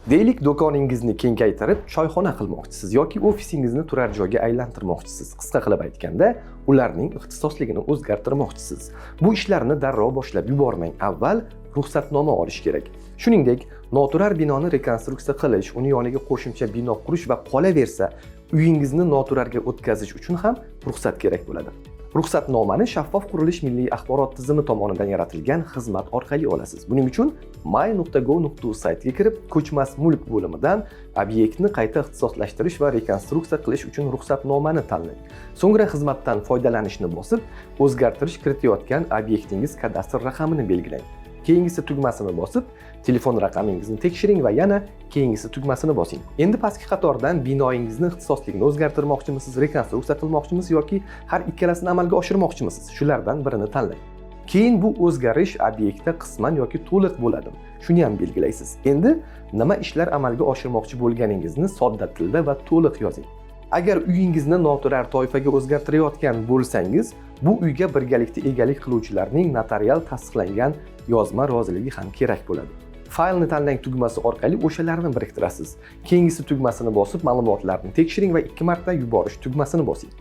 Deylik, do'koningizni kengaytirib, choyxona qilmoqchisiz yoki ofisingizni turar joyga aylantirmoqchisiz. Qisqa qilib aytganda, ularning ixtisosligini o'zgartirmoqchisiz. Bu ishlarni darrov boshlab yubormang. Avval ruxsatnoma olish kerak. Shuningdek, noturar binoni rekonstruksiya qilish, uni yoniga qo'shimcha bino qurish va qolaversa, uyingizni noturarga o'tkazish uchun ham ruxsat kerak bo'ladi. Ruxsatnomani Shaffof qurilish milliy axborot tizimi tomonidan yaratilgan xizmat orqali olasiz. Buning uchun my.go.uz saytiga kirib, ko'chmas mulk bo'limidan obyektni qayta ixtisoslashtirish va rekonstruksiya qilish uchun ruxsatnomani tanlang. So'ngra xizmatdan foydalanishni bosib, o'zgartirish kiritayotgan obyektingiz kadastr raqamini belgilang. Keyingisi tugmasini bosib, telefon raqamingizni tekshiring va yana keyingisi tugmasini bosing. Endi pastki qatordan binoingizni ixtisosligini o'zgartirmoqchimisiz, rekonstruksiya qilmoqchimisiz yoki har ikkalasini amalga oshirmoqchimisiz? Shulardan birini tanlang. Keyin bu o'zgarish obyektda qisman yoki to'liq bo'ladimi? Shuni ham belgilaysiz. Endi nima ishlar amalga oshirmoqchi bo'lganingizni sodda tilda va to'liq yozing. Agar uyingizni noturar toifaga o'zgartirayotgan bo'lsangiz, bu uyga birgalikda egalik qiluvchilarning notarial tasdiqlangan yozma roziligi ham kerak bo'ladi. Faylni tanlang tugmasi orqali o'shalarni biriktirasiz. Keyingisi tugmasini bosib, ma'lumotlarni tekshiring va 2 marta yuborish tugmasini bosing.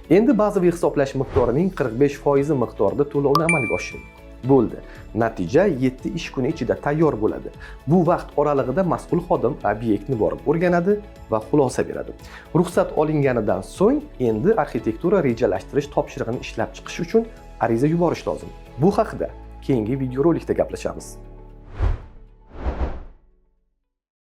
Endi bazaviy hisoblash miqdorining 45% miqdorida to'lovni amalga oshiring. Bo'ldi. Natija 7 ish kuni ichida tayyor bo'ladi. Bu vaqt oralig'ida mas'ul xodim obyektni borib o'rganadi va xulosa beradi. Ruxsat olinganidan so'ng endi arxitektura rejalashtirish topshirig'ini ishlab chiqish uchun ariza yuborish lozim. Bu haqida keyingi videorolikda gaplashamiz.